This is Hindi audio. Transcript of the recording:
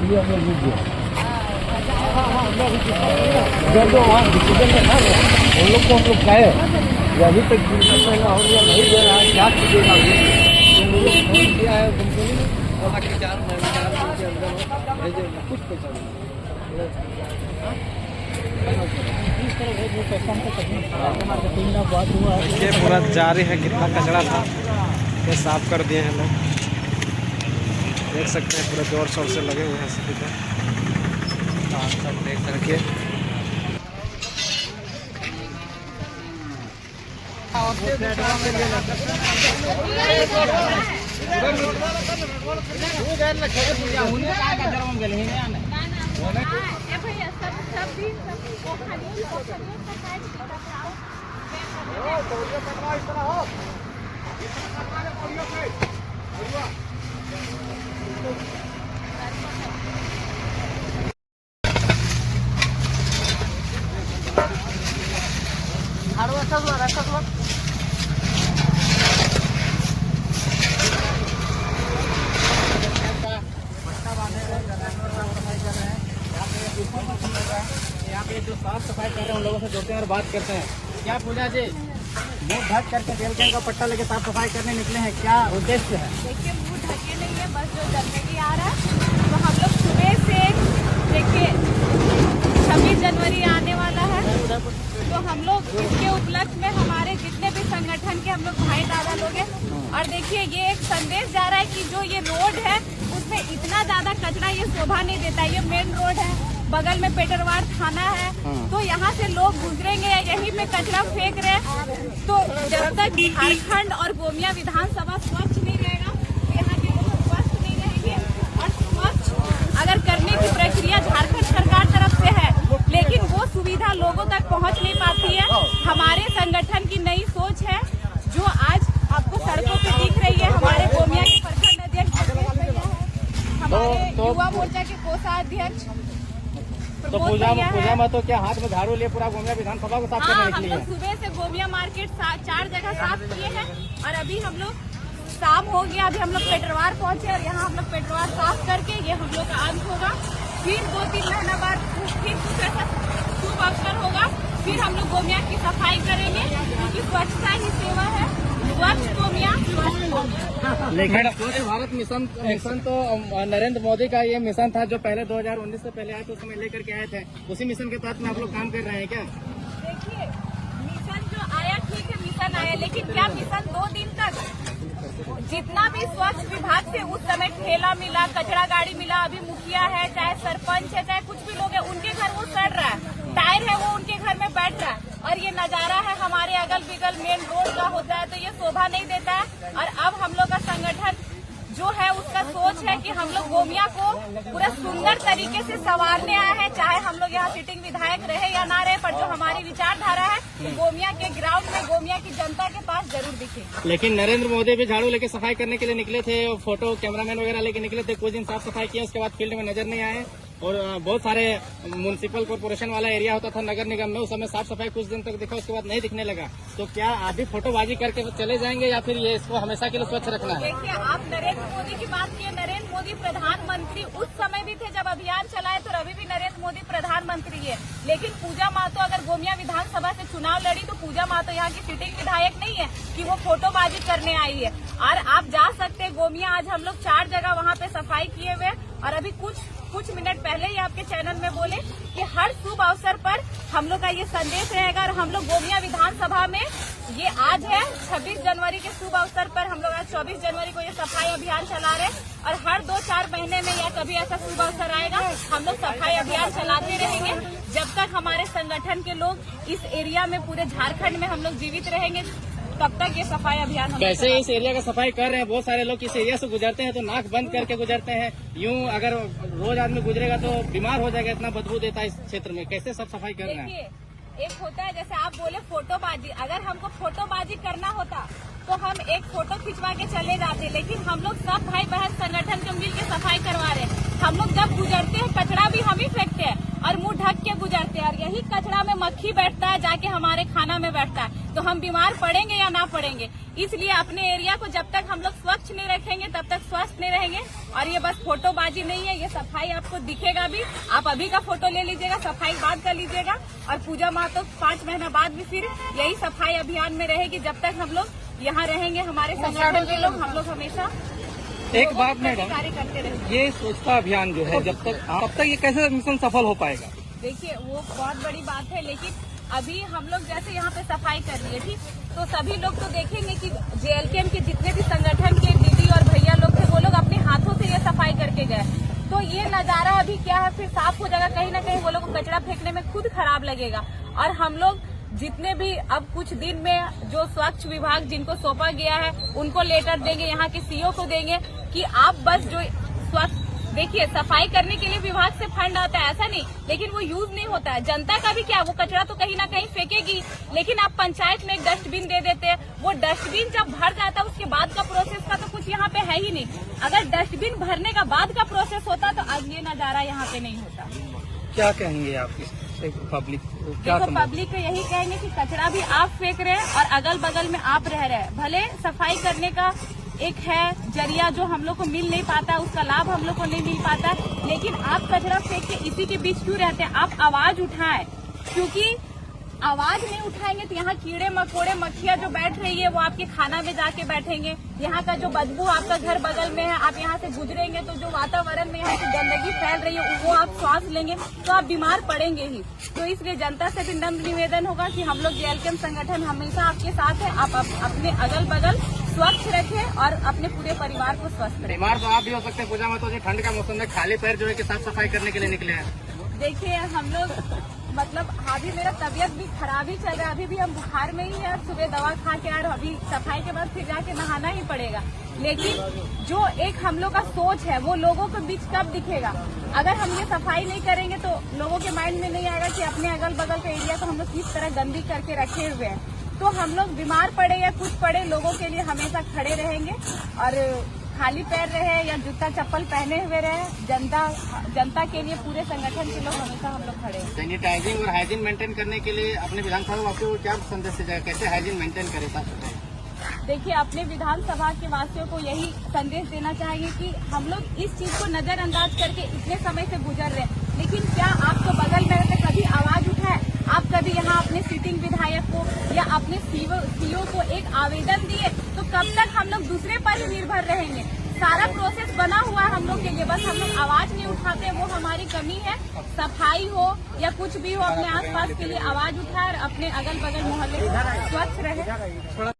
जो वहाँ डिसीजन में था उन लोग को हम लोग कहे अभी तक और नहीं दे रहा है, क्या कीजिएगा? उन लोगों को फोन किया है कंपनी ने, बोला कि 4 महीने के अंदर भेजे, कुछ पैसा नहीं। ये पूरा जारी है, कितना कचरा था ये साफ कर दिए हैं लोग, देख सकते हैं पूरा जोर शोर से लगे हुए हैं सभी पे। देख सकिए यहाँ पे जो साफ सफाई कर रहे हैं उन लोगों से जुड़ते हैं और बात करते हैं। क्या पूजा जी, मुँह ढक करके जेल का पट्टा लेके साफ सफाई करने निकले हैं, क्या उद्देश्य है? देखिए, मुँह ढके नहीं है, बस जो गंदगी आ रहा है तो हम लोग सुबह से, देखिए 26 जनवरी आने वाला है, तो हम लोग इसके उपलक्ष्य में हमारे जितने भी संगठन के हम लोग भाई दादा लोग हैं, और देखिए ये एक संदेश जा रहा है कि जो ये रोड है उसमें इतना ज्यादा कचरा ये शोभा नहीं देता है। ये मेन रोड है, बगल में पेटरवार थाना है, तो यहाँ से लोग गुजरेंगे या यहीं पे कचरा फेंक रहे हैं, तो जब तक झारखंड और गोमिया विधानसभा स्वच्छ नहीं रहेगा तो यहाँ के लोग स्वस्थ नहीं रहेंगे। और स्वच्छ अगर करने की प्रक्रिया झारखंड सरकार तरफ से है, लेकिन वो सुविधा लोगों तक पहुँच नहीं पाती है। हमारे संगठन की नई सोच है जो आज आपको सड़कों पे दिख रही है। हमारे गोमिया के प्रखंड अध्यक्ष हमारे युवा मोर्चा के कोषाध्यक्ष तो पूजा में तो क्या हाथ में झाड़ू लिए पूरा गोमिया विधानसभा को साफ करने हम निकली लोग है? सुबह से गोमिया मार्केट 4 जगह साफ किए हैं, और अभी हम लोग शाम हो गया, अभी हम लोग पेटरवार पहुंचे और यहाँ हम लोग पेटरवार साफ करके ये हम लोग का अंत होगा। फिर 2-3 महीना बाद फिर कुछ ऐसा शुभ अवसर होगा, फिर हम लोग गोमिया की सफाई करेंगे, क्योंकि स्वच्छता ही सेवा है। स्वच्छ गोमिया, स्वस्थ गोमिया। लेकिन स्वच्छ भारत मिशन तो नरेंद्र मोदी का ये मिशन था जो पहले 2019 से पहले आए तो उस समय लेकर के आए थे, उसी मिशन के तहत में आप लोग काम कर रहे हैं क्या? देखिए, मिशन जो आया ठीक है, मिशन आया, लेकिन क्या मिशन 2 दिन तक जितना भी स्वच्छ विभाग से उस समय ठेला मिला, कचरा गाड़ी मिला, अभी मुखिया है, चाहे सरपंच है, चाहे कुछ भी लोग है, उनके घर वो सड़ रहा है, टायर है वो उनके घर में बैठ रहा है, और ये नजारा है हमारे अगल बगल मेन रोड का होता है, तो ये शोभा नहीं देता है। और अब हम लोग का संगठन जो है उसका सोच है कि हम लोग गोमिया को पूरा सुंदर तरीके से संवारने आए हैं, चाहे हम लोग यहाँ सिटिंग विधायक रहे या ना रहे, पर जो हमारी विचारधारा है वो गोमिया के ग्राउंड में गोमिया की जनता के पास जरूर दिखे। लेकिन नरेंद्र मोदी भी झाड़ू लेके सफाई करने के लिए निकले थे, फोटो कैमरामैन वगैरह लेके निकले थे, कुछ दिन साफ सफाई किया, उसके बाद फील्ड में नजर नहीं आए, और बहुत सारे म्युनिसिपल कॉर्पोरेशन वाला एरिया होता था नगर निगम में, उस समय साफ सफाई कुछ दिन तक दिखा, उसके बाद नहीं दिखने लगा। तो क्या आप भी फोटोबाजी करके चले जाएंगे या फिर ये इसको हमेशा के लिए स्वच्छ रखना है? देखिए, आप नरेंद्र मोदी की बात किए, नरेंद्र मोदी प्रधानमंत्री उस समय भी थे जब अभियान चलाए, तो अभी भी नरेंद्र मोदी प्रधानमंत्री है। लेकिन पूजा महतो अगर गोमिया विधानसभा से चुनाव लड़ी तो पूजा महतो यहाँ की सिटिंग विधायक नहीं है कि वो फोटोबाजी करने आई है। और आप जा सकते हैं गोमिया, आज हम लोग 4 जगह वहाँ पे सफाई किए हुए, और अभी कुछ मिनट पहले ही आपके चैनल में बोले कि हर शुभ अवसर पर हम लोग का ये संदेश रहेगा, और हम लोग गोमिया विधानसभा में ये आज है 26 जनवरी के शुभ अवसर पर हम लोग आज 24 जनवरी को ये सफाई अभियान चला रहे हैं, और हर 2-4 महीने में या कभी ऐसा शुभ अवसर आएगा हम लोग सफाई अभियान चलाते रहेंगे, जब तक हमारे संगठन के लोग इस एरिया में पूरे झारखंड में हम लोग जीवित रहेंगे, तब तक ये सफाई अभियान हम कैसे इस एरिया का सफाई कर रहे हैं? बहुत सारे लोग इस एरिया से गुजरते हैं तो नाक बंद करके गुजरते हैं, यूं अगर रोज आदमी गुजरेगा तो बीमार हो जाएगा, इतना बदबू देता है इस क्षेत्र में, कैसे सब सफाई कर रहे हैं? देखिए, एक होता है जैसे आप बोले फोटोबाजी, अगर हमको फोटोबाजी करना होता तो हम एक फोटो खिंचवा के चले जाते, लेकिन हम लोग सब भाई बहन संगठन के मिल के सफाई करवा रहे हैं। हम लोग जब गुजरते हैं कचरा भी हम ही फेंकते हैं और मुंह ढक के गुजरते हैं, और यही कचरा में मक्खी बैठता है, जाके हमारे खाना में बैठता है, तो हम बीमार पड़ेंगे या ना पड़ेंगे। इसलिए अपने एरिया को जब तक हम लोग स्वच्छ नहीं रखेंगे तब तक स्वस्थ नहीं रहेंगे। और ये बस फोटोबाजी नहीं है, ये सफाई आपको दिखेगा भी। आप अभी का फोटो ले लीजिएगा, सफाई बाद का लीजिएगा। और पूजा महतो 5 महीना बाद भी फिर यही सफाई अभियान में रहेगी। जब तक हम लोग यहाँ रहेंगे, हमारे संगठन के लोग, हम लोग हमेशा एक बात मैडम, कार्य करते रहेंगे। ये स्वच्छता अभियान जो है जब तक ये कैसे मिशन सफल हो पाएगा? देखिए वो बहुत बड़ी बात है, लेकिन अभी हम लोग जैसे यहाँ पे सफाई कर रही है, ठीक, तो सभी लोग तो देखेंगे कि जेएलकेएम के जितने भी संगठन के दीदी और भैया लोग थे, वो लोग अपने हाथों से ये सफाई करके गए। तो ये नजारा अभी क्या है, फिर साफ हो जाएगा। कहीं ना कहीं वो लोग को कचरा फेंकने में खुद खराब लगेगा। और हम लोग जितने भी अब कुछ दिन में जो स्वच्छ विभाग जिनको सौंपा गया है, उनको लेटर देंगे, यहाँ के सीईओ को देंगे कि आप बस जो स्वच्छ, देखिए सफाई करने के लिए विभाग से फंड आता है, ऐसा नहीं, लेकिन वो यूज नहीं होता है। जनता का भी क्या, वो कचरा तो कहीं ना कहीं फेंकेगी, लेकिन आप पंचायत में एक डस्टबिन दे देते हैं। वो डस्टबिन जब भर जाता है, उसके बाद का प्रोसेस का तो कुछ यहाँ पे है ही नहीं। अगर डस्टबिन भरने का बाद का प्रोसेस होता तो आज ये नजारा यहाँ पे नहीं होता। क्या कहेंगे आप इससे पब्लिक को? देखो पब्लिक को यही कहेंगे कि कचरा भी आप फेंक रहे हैं और अगल बगल में आप रह रहे हैं। भले सफाई करने का एक है जरिया जो हम लोग को मिल नहीं पाता, उसका लाभ हम लोग को नहीं मिल पाता, लेकिन आप कचरा फेंक के इसी के बीच क्यों रहते हैं? आप आवाज उठाएं, क्योंकि आवाज नहीं उठाएंगे तो यहाँ कीड़े मकोड़े मक्खियाँ जो बैठ रही है वो आपके खाना में जाके बैठेंगे। यहाँ का जो बदबू आपका घर बगल में है, आप यहाँ से गुजरेंगे तो जो वातावरण में यहाँ की गंदगी फैल रही है वो आप श्वास लेंगे तो आप बीमार पड़ेंगे ही। तो इसलिए जनता से भी नम्र निवेदन होगा कि हम लोग जेएलकेएम संगठन हमेशा आपके साथ है। आप अपने अगल बगल स्वच्छ रखें और अपने पूरे परिवार को स्वस्थ रखें। बीमार तो आप भी हो सकते हैं पूजा में, तो ठंड का मौसम में खाली पैर जो है कि साफ सफाई करने के लिए निकले हैं। देखिए हम लोग मतलब अभी मेरा तबीयत भी खराब ही चल रहा है, अभी भी हम बुखार में ही है। सुबह दवा खा के यार अभी सफाई के बाद फिर जाके नहाना ही पड़ेगा। लेकिन जो एक हम लोग का सोच है वो लोगों के बीच कब दिखेगा? अगर हम ये सफाई नहीं करेंगे तो लोगों के माइंड में नहीं आएगा कि अपने अगल बगल का एरिया को हम लोग किस तरह गंदी करके रखे हुए हैं। तो हम लोग बीमार पड़े या कुछ पड़े, लोगों के लिए हमेशा खड़े रहेंगे और खाली पैर रहे या जूता चप्पल पहने हुए रहे, जनता के लिए पूरे संगठन के लोग हमेशा हम लोग खड़े हैं। सैनिटाइजिंग और हाइजीन मेंटेन करने के लिए अपने विधानसभा वासियों को क्या संदेश दीजिएगा, कैसे हाइजीन मेंटेन करें? देखिए अपने विधानसभा के वासियों को यही संदेश देना चाहिए कि हम लोग इस चीज को नजरअंदाज करके इतने समय से गुजर रहे हैं, लेकिन क्या आपको बगल में रहकर कभी आवाज उठाए? आप कभी यहाँ अपने सिटिंग विधायक को या अपने सीईओ को एक आवेदन दिए? तो कब तक हम लोग दूसरे पर ही निर्भर रहेंगे? सारा प्रोसेस बना हुआ है हम लोग के लिए, बस हम लोग आवाज नहीं उठाते, वो हमारी कमी है। सफाई हो या कुछ भी हो, अपने आसपास के लिए आवाज उठाए और अपने अगल बगल मोहल्ले स्वच्छ रहे।